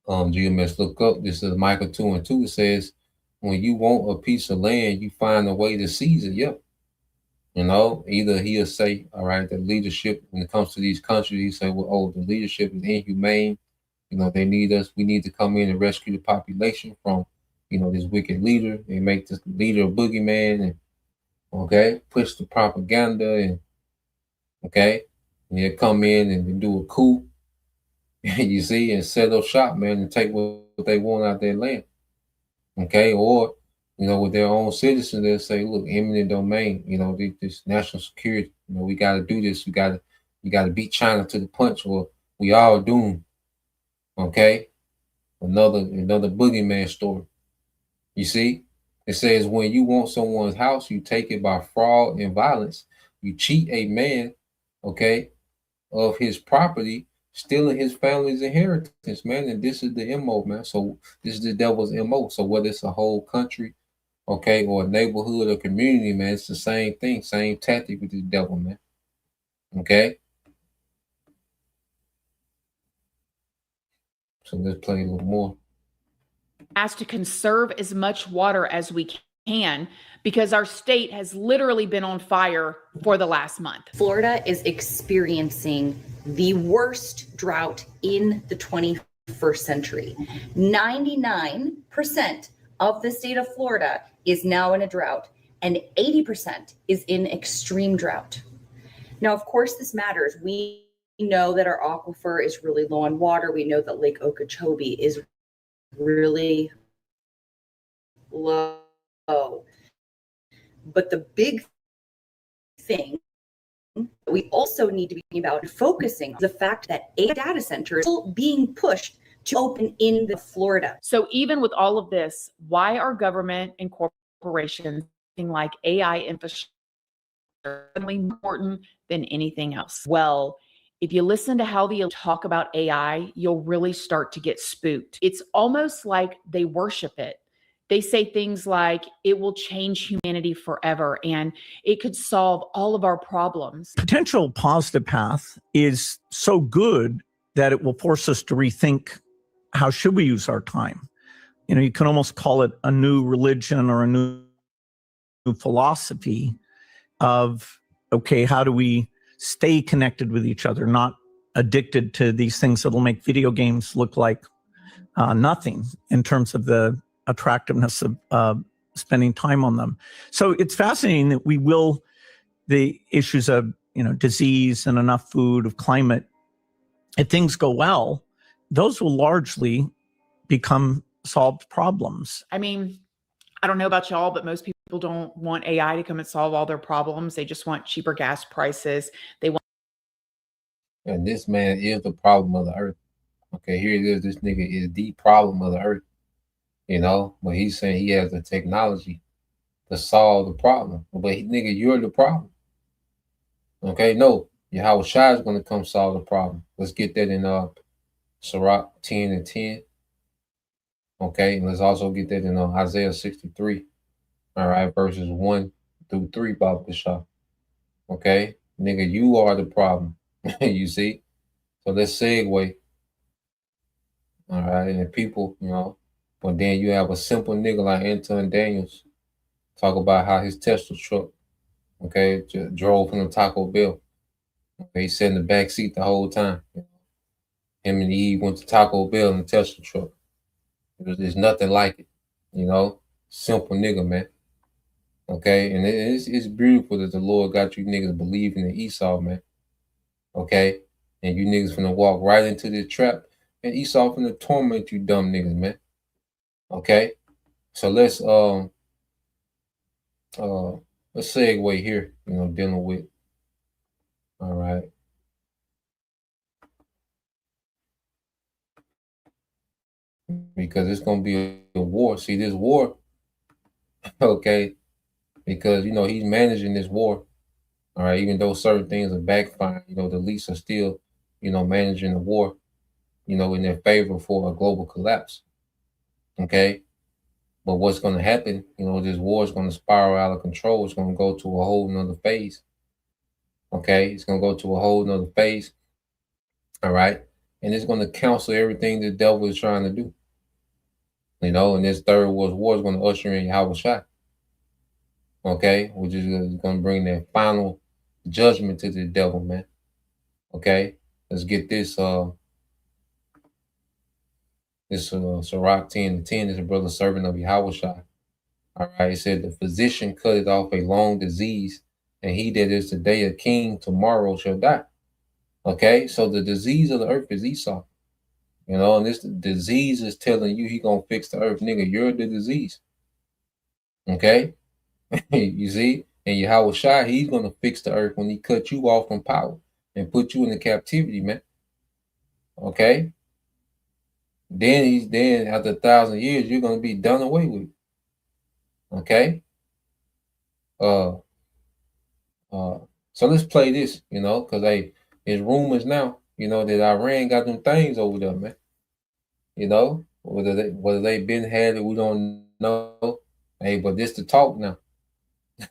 GMS look up. This is Micah 2:2. It says, when you want a piece of land, you find a way to seize it. Yep. Either he'll say, all right, the leadership, when it comes to these countries, he say, well, oh, the leadership is inhumane. They need us. We need to come in and rescue the population from, this wicked leader. They make this leader a boogeyman and, okay, push the propaganda and, okay, and they come in and do a coup, you see, and set up shop, man, and take what they want out their land. Okay, or You know, with their own citizens, they'll say, look, eminent domain, you know, this national security, you know, we got to do this. We got to beat China to the punch or we all doomed. Okay. Another boogeyman story. You see, it says when you want someone's house, you take it by fraud and violence. You cheat a man, okay, of his property, stealing his family's inheritance, man. And this is the MO, man. So this is the devil's MO. So whether it's a whole country, okay, or a neighborhood or community, man, it's the same thing, same tactic with the devil, man. Okay. So let's play a little more. Asked to conserve as much water as we can because our state has literally been on fire for the last month. Florida is experiencing the worst drought in the 21st century. 99% of the state of Florida is now in a drought, and 80% is in extreme drought. Now, of course, this matters. We know that our aquifer is really low on water. We know that Lake Okeechobee is really low. But the big thing we also need to be about focusing on the fact that AI data centers are being pushed to open in the Florida. So even with all of this, why are government and corporations like AI infrastructure more important than anything else? Well, if you listen to how they talk about AI, you'll really start to get spooked. It's almost like they worship it. They say things like it will change humanity forever and it could solve all of our problems. Potential positive path is so good that it will force us to rethink how should we use our time. You know, you can almost call it a new religion or a new philosophy of, okay, how do we stay connected with each other, not addicted to these things that'll make video games look like nothing in terms of the attractiveness of spending time on them. So it's fascinating that the issues of, disease and enough food, of climate, if things go well, those will largely become solved problems. I mean, I don't know about y'all, but most people don't want AI to come and solve all their problems. They just want cheaper gas prices. They want. And this man is the problem of the earth. Okay, here it is. This nigga is the problem of the earth. But he's saying he has the technology to solve the problem. But nigga, you're the problem. Okay, no, Yahweh Shai is going to come solve the problem. Let's get that in Sirach 10 and 10. Okay, and let's also get that in Isaiah 63. All right, verses 1 through 3, Baba Shah. Okay, nigga, you are the problem. You see? So let's segue. All right, and people, but then you have a simple nigga like Anton Daniels talk about how his Tesla truck, okay, drove from the Taco Bell. Okay, he sat in the back seat the whole time. Him and Eve went to Taco Bell in the Tesla truck. There's nothing like it, simple nigga, man. Okay, and it's beautiful that the Lord got you niggas believing in Esau, man. Okay, and you niggas finna walk right into this trap, and Esau finna torment you dumb niggas, man. Okay, so let's segue here, dealing with, all right. Because it's gonna be a war. See, this war, okay, because he's managing this war. All right, even though certain things are backfiring, the elites are still, managing the war, in their favor for a global collapse. Okay. But what's going to happen, this war is going to spiral out of control. It's going to go to a whole nother phase. Okay. It's going to go to a whole nother phase. All right. And it's going to counsel everything the devil is trying to do. And this third world war is going to usher in Yahweh Shai. Okay. Which is going to bring that final judgment to the devil, man. Okay. Let's get this, Sirach 10 and 10 is a brother servant of Yahweh Shai. All right, it said the physician cutteth off a long disease, and he that is today a king, tomorrow shall die. Okay, so the disease of the earth is Esau. And this disease is telling you he gonna fix the earth. Nigga, you're the disease. Okay? You see? And Yahweh Shai, he's going to fix the earth when he cut you off from power and put you into captivity, man. Okay? Then after 1,000 years, you're going to be done away with. Okay? So let's play this, because there's rumors now, that Iran got them things over there, man. Whether they been had it, we don't know. Hey, but this the talk now.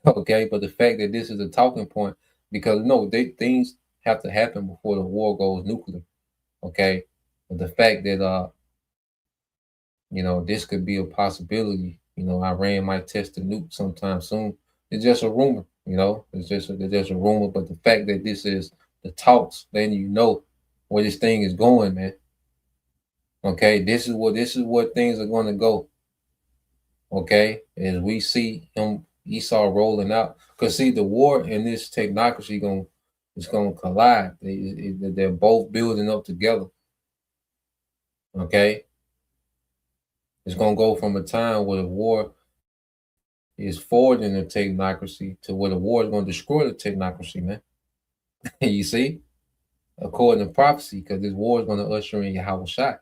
Okay, but the fact that this is a talking point, because no, things have to happen before the war goes nuclear. Okay, but the fact that this could be a possibility. Iran might test a nuke sometime soon. It's just a rumor. It's just a rumor. But the fact that this is the talks, then where this thing is going, man. Okay, this is what things are going to go. Okay, as we see Esau rolling out, because see the war and this technocracy it's gonna collide. They're both building up together. Okay, it's gonna go from a time where the war is forwarding the technocracy to where the war is gonna destroy the technocracy, man. You see, according to prophecy, because this war is gonna usher in Yahweh Shai.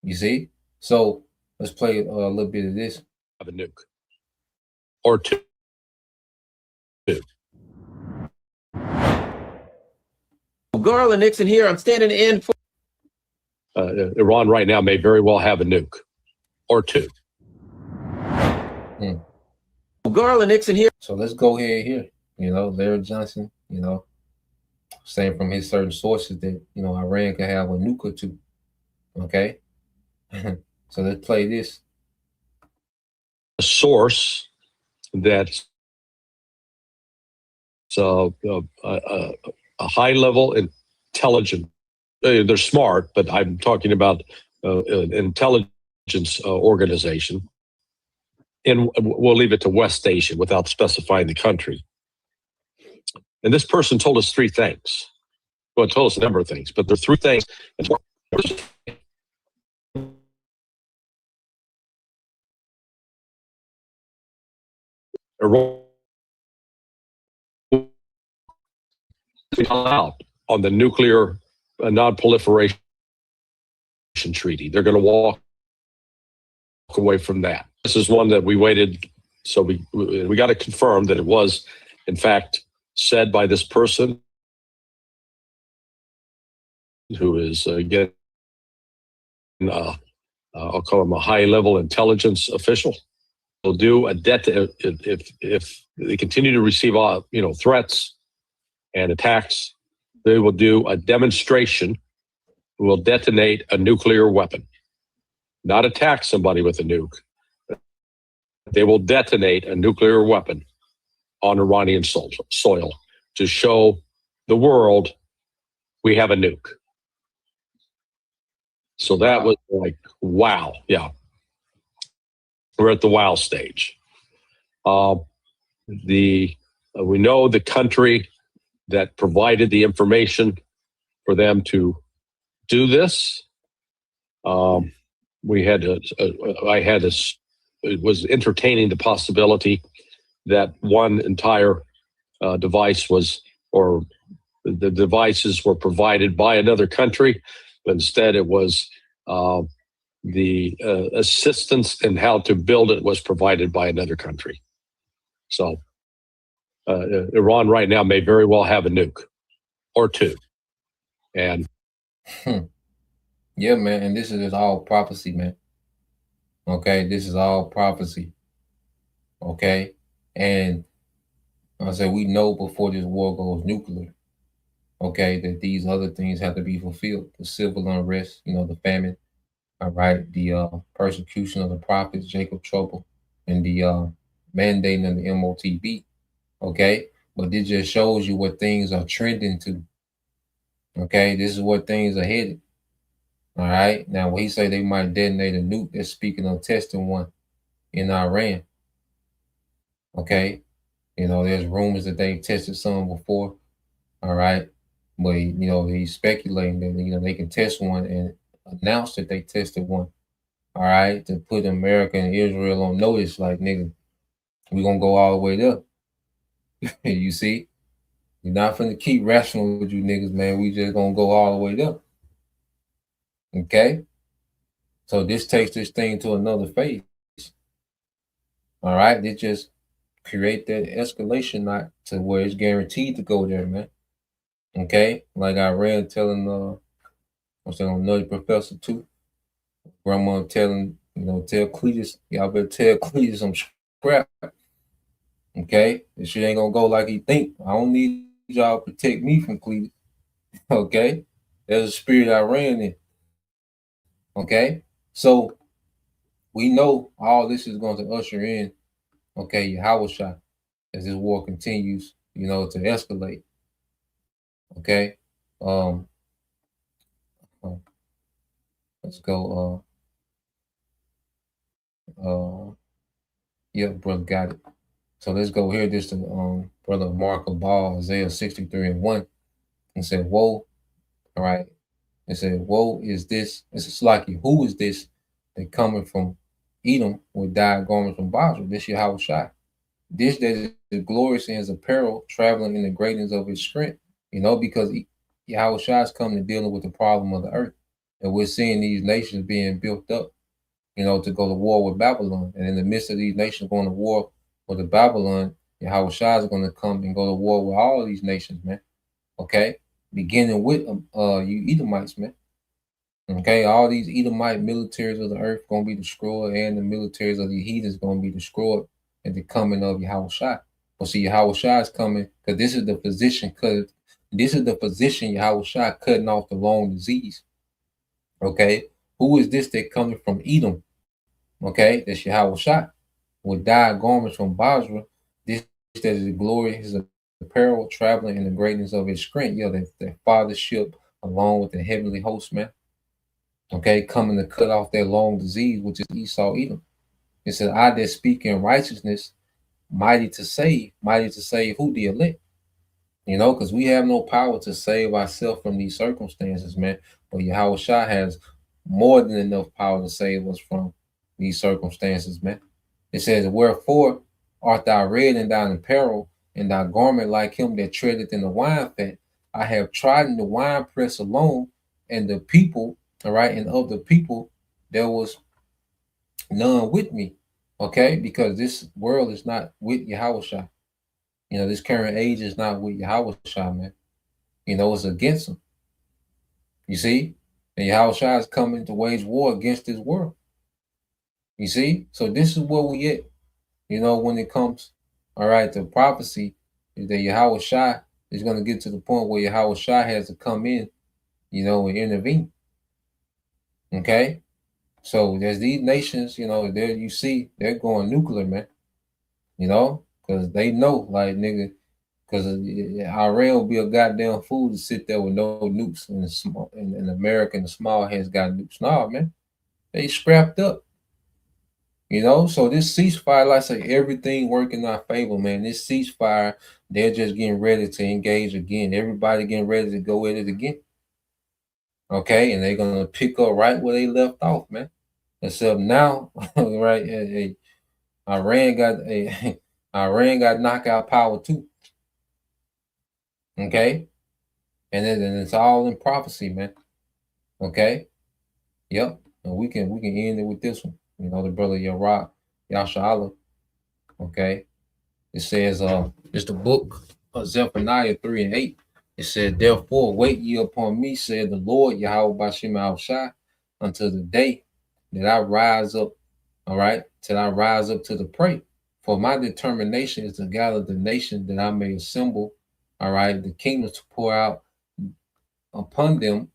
You see, so let's play a little bit of this. Have a nuke or two. Garland Nixon here. I'm standing in for. Iran right now may very well have a nuke or two. Garland Nixon here. So let's go ahead here. Larry Johnson, saying from his certain sources that, Iran could have a nuke or two. Okay. So let's play this. A source that's a high level intelligent. They're smart, but I'm talking about an intelligence organization. And we'll leave it to West Asia without specifying the country. And this person told us three things. Well, it told us a number of things, but there are three things. Out on the nuclear non-proliferation treaty. They're going to walk away from that. This is one that we waited, so we got to confirm that it was, in fact, said by this person who is, again, I'll call him a high-level intelligence official. They'll do a if they continue to receive threats and attacks, they will do a demonstration. Will detonate a nuclear weapon, not attack somebody with a nuke. They will detonate a nuclear weapon on Iranian soil to show the world we have a nuke. So that was like, wow. Yeah. We're at the wow stage. We know the country that provided the information for them to do this. I was entertaining the possibility that one entire device was, or the devices were provided by another country, but instead it was the assistance in how to build it was provided by another country. So Iran right now may very well have a nuke or two. And yeah, man, and this is all prophecy, man. Okay, this is all prophecy. Okay, and I said we know before this war goes nuclear. Okay, that these other things have to be fulfilled: the civil unrest, the famine. All right, the persecution of the prophets, Jacob trouble, and the mandating of the MOTB. Okay, but this just shows you what things are trending to. Okay, this is where things are headed. All right. Now, when he say they might detonate a nuke, they're speaking of testing one in Iran. Okay. There's rumors that they tested some before. All right. But, he's speculating that, they can test one and announce that they tested one. All right. To put America and Israel on notice, like, nigga, We're gonna go all the way there. You see? You're not finna keep rational with you niggas, man. We just gonna go all the way there. Okay? So this takes this thing to another phase. All right? They just create that escalation knot to where it's guaranteed to go there, man. Okay? Like I read telling I'm saying another professor too. Grandma telling, tell Cletus, y'all better tell Cletus some crap. Okay? This shit ain't gonna go like he think. I don't need y'all to protect me from Cletus. Okay? There's a spirit I ran in. Okay? So we know all this is going to usher in, okay, Yahweh Shah, as this war continues, to escalate. Okay? Let's go. Yeah, brother got it. So let's go here. This to brother Mark Abal, Isaiah 63:1. And said, woe, all right. It said, woe is this. It's a slacky. Who is this that coming from Edom with dyed garments from Basra? This Yahweh Shai. This that is glorious in his apparel, traveling in the greatness of his strength. Because Yahweh Shai is coming and dealing with the problem of the earth. And we're seeing these nations being built up, to go to war with Babylon. And in the midst of these nations going to war with the Babylon, Yahweh Shai is going to come and go to war with all of these nations, man. Okay? Beginning with you Edomites, man. Okay, all these Edomite militaries of the earth going to be destroyed, and the militaries of the heathens going to be destroyed at the coming of Yahweh Shai. Well, see, Yahweh Shai is coming because this is the position, Yahweh Shai cutting off the long disease. Okay, who is this that coming from Edom? Okay, that's Yahweh Shai. With dyed garments from Basra, this that is the glory, his apparel, traveling in the greatness of his strength. That fathership along with the heavenly host, man. Okay, coming to cut off that long disease, which is Esau Edom. It said, I that speak in righteousness, mighty to save who? The elect. Because we have no power to save ourselves from these circumstances, man. But Yahweh Shai has more than enough power to save us from these circumstances, man. It says, wherefore art thou red in thine apparel, and thy garment like him that treadeth in the wine fat? I have trodden the wine press alone, and the people, all right, and of the people there was none with me. Okay, because this world is not with Yahweh Shai. This current age is not with Yahweh Shai, man. It's against him. You see? And Yahweh Shai is coming to wage war against this world. You see? So this is where we at. When it comes, all right, to prophecy, is that Yahweh Shai is going to get to the point where Yahweh Shai has to come in, and intervene. Okay? So there's these nations, there you see, they're going nuclear, man. Because they know, like, nigga, because Iran will be a goddamn fool to sit there with no nukes, and America and the small heads got nukes. Nah, man, they scrapped up. So this ceasefire, like I say, everything working in our favor, man. This ceasefire, they're just getting ready to engage again. Everybody getting ready to go at it again. Okay, and they're gonna pick up right where they left off, man. Except now, right? Iran got knockout power too. Okay, and then it's all in prophecy, man. Okay, yep. And we can end it with this one. The brother Yarab Yashala. Okay, it says it's the book of Zephaniah 3:8. It said, therefore wait ye upon me, said the Lord Yahweh Bashim Al Shai, until the day that I rise up. All right, till I rise up to the prey. For my determination is to gather the nation that I may assemble. All right, the kingdoms to pour out upon them.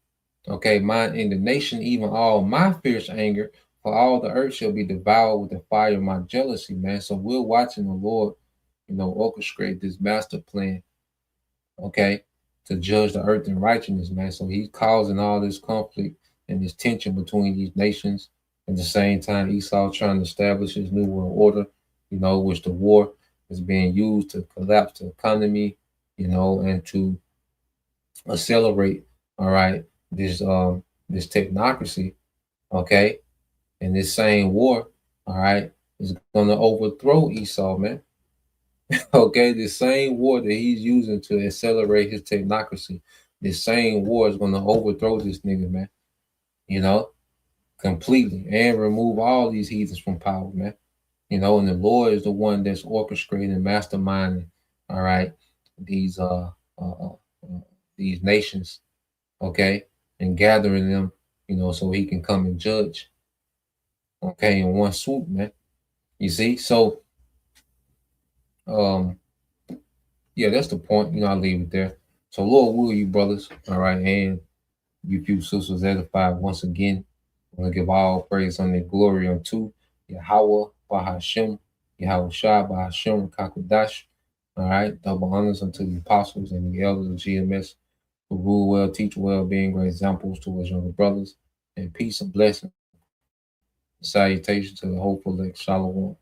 Okay, my indignation, even all my fierce anger, for all the earth shall be devoured with the fire of my jealousy, man. So we're watching the Lord, orchestrate this master plan, okay, to judge the earth in righteousness, man. So he's causing all this conflict and this tension between these nations. At the same time, Esau trying to establish his new world order, which the war is being used to collapse the economy, and to accelerate, all right, this technocracy, okay, and this same war, all right, is going to overthrow Esau, man. Okay, the same war that he's using to accelerate his technocracy, the same war is going to overthrow this nigga, man. You know, completely, and remove all these heathens from power, man. You know, and the Lord is the one that's orchestrating, masterminding, all right, these nations, okay, and gathering them, you know, so he can come and judge, okay, in one swoop, man. You see, so yeah, that's the point. You know, I'll leave it there. So Lord will you brothers, all right, and you few sisters edified once again. I'm gonna give all praise and glory unto Yahweh Bahashem, Yahweh Shah Bahashem Kakudash. All right, double honors unto the apostles and the elders of GMS who rule well, teach well, being great examples towards younger brothers, and peace and blessing. Salutation to the hopeful elect. Shalom.